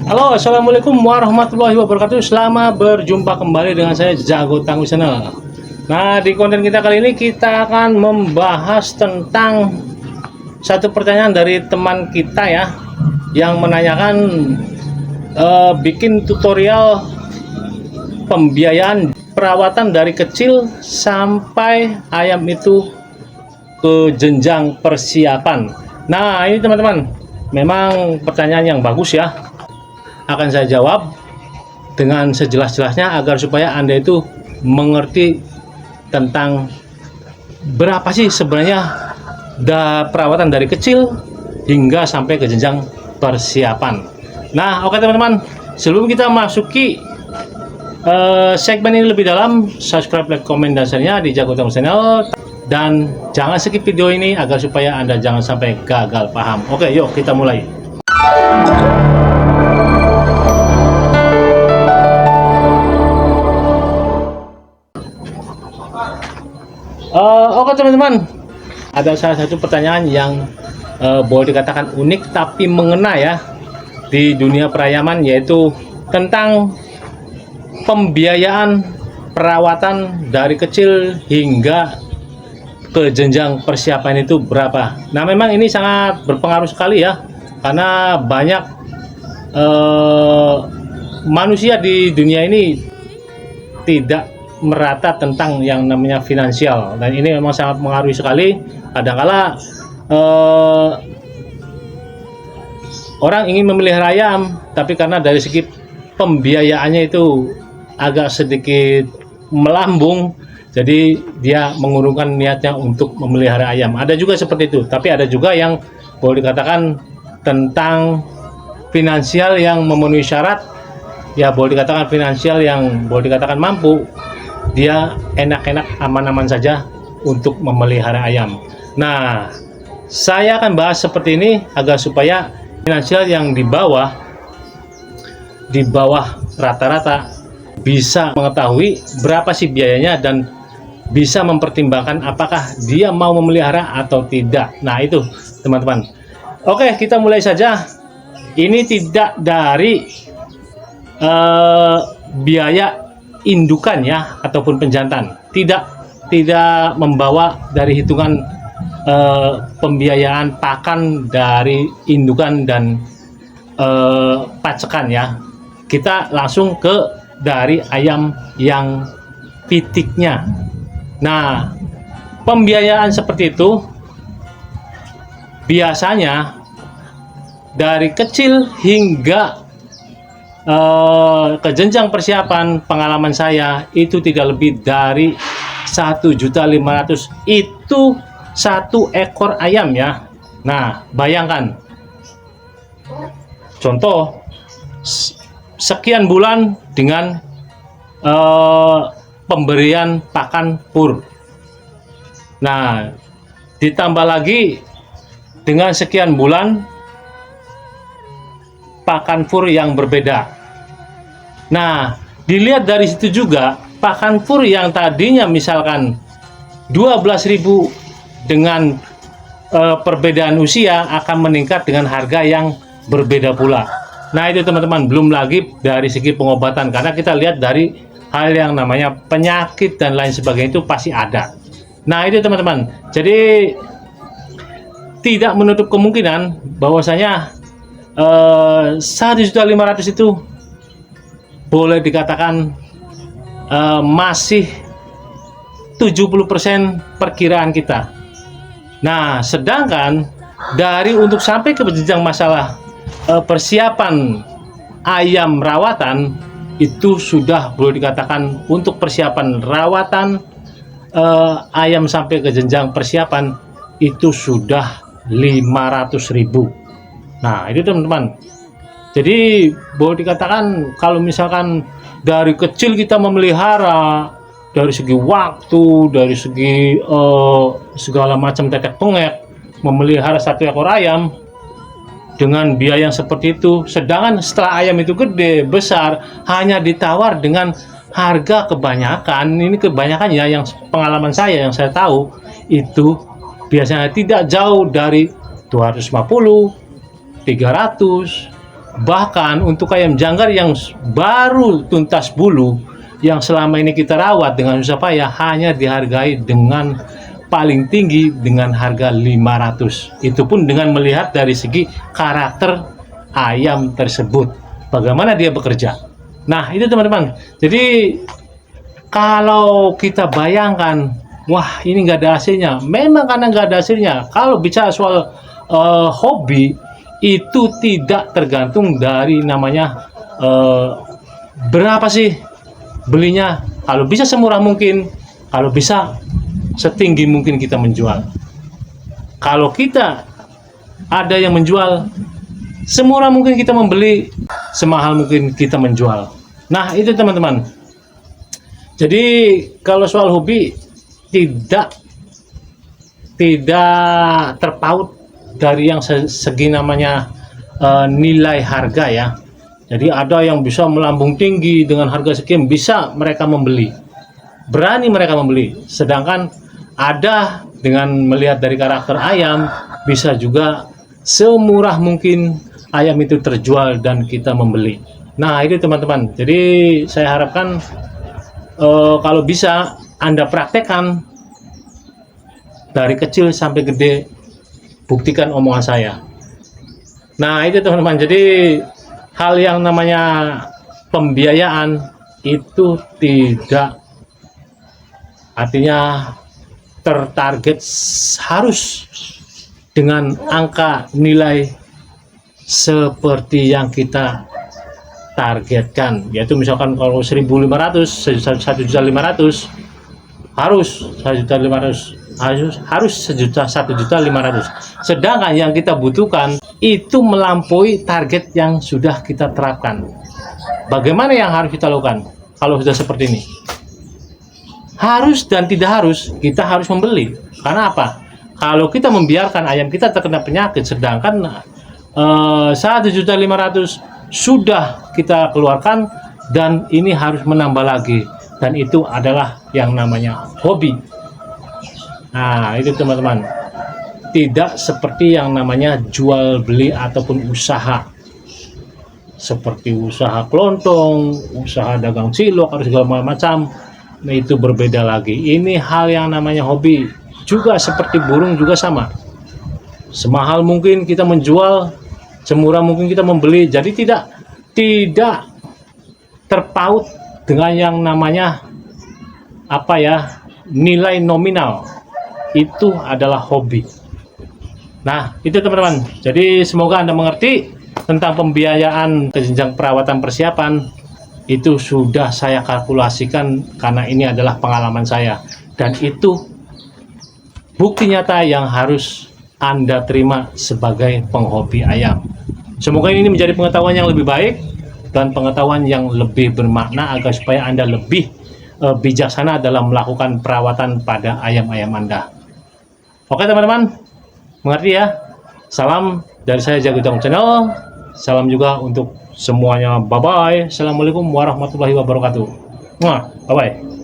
Halo, assalamualaikum warahmatullahi wabarakatuh. Selamat berjumpa kembali dengan saya Jago Tangguh Channel. Nah, di konten kita kali ini kita akan membahas tentang satu pertanyaan dari teman kita ya, yang menanyakan bikin tutorial pembiayaan perawatan dari kecil sampai ayam itu ke jenjang persiapan. Nah, ini teman-teman, memang pertanyaan yang bagus ya. Akan saya jawab dengan sejelas-jelasnya agar supaya Anda itu mengerti tentang berapa sih sebenarnya perawatan dari kecil hingga sampai ke jenjang persiapan. Nah, oke teman-teman, sebelum kita masuki segmen ini lebih dalam, subscribe, like, komen, dan share-nya di Jago Tangguh Channel, dan jangan skip video ini agar supaya Anda jangan sampai gagal paham. Oke, yuk kita mulai. Oke teman-teman, ada salah satu pertanyaan yang boleh dikatakan unik tapi mengena ya di dunia perayaman, yaitu tentang pembiayaan perawatan dari kecil hingga ke jenjang persiapan itu berapa. Nah, memang ini sangat berpengaruh sekali ya, karena banyak manusia di dunia ini tidak merata tentang yang namanya finansial, dan ini memang sangat mengaruhi sekali. Kadangkala orang ingin memelihara ayam, tapi karena dari segi pembiayaannya itu agak sedikit melambung, jadi dia mengurungkan niatnya untuk memelihara ayam. Ada juga seperti itu, tapi ada juga yang boleh dikatakan tentang finansial yang memenuhi syarat, ya boleh dikatakan finansial yang boleh dikatakan mampu, dia enak-enak aman-aman saja untuk memelihara ayam. Nah, saya akan bahas seperti ini agar supaya finansial yang di bawah rata-rata bisa mengetahui berapa sih biayanya dan bisa mempertimbangkan apakah dia mau memelihara atau tidak. Nah, itu teman-teman. Oke, kita mulai saja. Ini tidak dari biaya indukan ya ataupun penjantan, tidak membawa dari hitungan pembiayaan pakan dari indukan dan pacekan ya. Kita langsung ke dari ayam yang pitiknya. Nah, pembiayaan seperti itu biasanya dari kecil hingga ke jenjang persiapan, pengalaman saya itu tidak lebih dari 1.500.000 itu satu ekor ayam ya. Nah, bayangkan, contoh sekian bulan dengan pemberian pakan pur. Nah, ditambah lagi dengan sekian bulan pakan fur yang berbeda. Nah, dilihat dari situ juga, pakan fur yang tadinya misalkan 12.000 dengan perbedaan usia akan meningkat dengan harga yang berbeda pula. Nah, itu teman-teman, belum lagi dari segi pengobatan, karena kita lihat dari hal yang namanya penyakit dan lain sebagainya itu pasti ada. Nah, itu teman-teman, jadi tidak menutup kemungkinan bahwasanya 1.500.000 itu boleh dikatakan masih 70% perkiraan kita. Nah, sedangkan dari untuk sampai ke jenjang masalah persiapan ayam rawatan itu sudah boleh dikatakan untuk persiapan rawatan ayam sampai ke jenjang persiapan itu sudah 500.000. Nah, itu teman-teman. Jadi boleh dikatakan kalau misalkan dari kecil kita memelihara, dari segi waktu, dari segi segala macam tetek bengek, memelihara satu ekor ayam dengan biaya yang seperti itu, sedangkan setelah ayam itu gede, besar, hanya ditawar dengan harga kebanyakan, ini kebanyakan ya, yang pengalaman saya yang saya tahu itu biasanya tidak jauh dari 250, 300, Bahkan untuk ayam janggar yang baru tuntas bulu, yang selama ini kita rawat dengan susah payah, hanya dihargai dengan paling tinggi dengan harga 500. Itu pun dengan melihat dari segi karakter ayam tersebut, bagaimana dia bekerja. Nah itu teman-teman. Jadi kalau kita bayangkan, wah ini nggak ada hasilnya. Memang karena nggak ada hasilnya. Kalau bicara soal hobi, itu tidak tergantung dari namanya berapa sih belinya. Kalau bisa semurah mungkin, kalau bisa setinggi mungkin kita menjual. Kalau kita ada yang menjual, semurah mungkin kita membeli, semahal mungkin kita menjual. Nah itu teman-teman. Jadi kalau soal hobi tidak terpaut dari yang segi namanya nilai harga ya. Jadi ada yang bisa melambung tinggi dengan harga sekian, bisa mereka membeli, berani mereka membeli. Sedangkan ada dengan melihat dari karakter ayam, bisa juga semurah mungkin ayam itu terjual dan kita membeli. Nah itu teman-teman. Jadi saya harapkan kalau bisa Anda praktekkan dari kecil sampai gede, buktikan omongan saya. Nah itu teman-teman. Jadi hal yang namanya pembiayaan itu tidak artinya tertarget harus dengan angka nilai seperti yang kita targetkan, yaitu misalkan kalau 1.500, 1.500.000 harus 1.500.000, harus 1.500.000. Sedangkan yang kita butuhkan itu melampaui target yang sudah kita terapkan. Bagaimana yang harus kita lakukan kalau sudah seperti ini? Harus dan tidak harus, kita harus membeli. Karena apa? Kalau kita membiarkan ayam kita terkena penyakit, sedangkan 1.500.000 sudah kita keluarkan, dan ini harus menambah lagi, dan itu adalah yang namanya hobi. Nah itu teman-teman, tidak seperti yang namanya jual beli ataupun usaha seperti usaha kelontong, usaha dagang cilok, harus segala macam. Nah itu berbeda lagi. Ini hal yang namanya hobi, juga seperti burung juga sama. Semahal mungkin kita menjual, semurah mungkin kita membeli. Jadi tidak terpaut dengan yang namanya apa ya, nilai nominal. Itu adalah hobi. Nah itu teman-teman. Jadi semoga Anda mengerti tentang pembiayaan ke jenjang perawatan persiapan. Itu sudah saya kalkulasikan karena ini adalah pengalaman saya, dan itu bukti nyata yang harus Anda terima sebagai penghobi ayam. Semoga ini menjadi pengetahuan yang lebih baik dan pengetahuan yang lebih bermakna, agar supaya Anda lebih bijaksana dalam melakukan perawatan pada ayam-ayam Anda. Oke teman-teman, mengerti ya? Salam dari saya Jagudong Channel. Salam juga untuk semuanya. Bye bye. Assalamualaikum warahmatullahi wabarakatuh. Bye bye.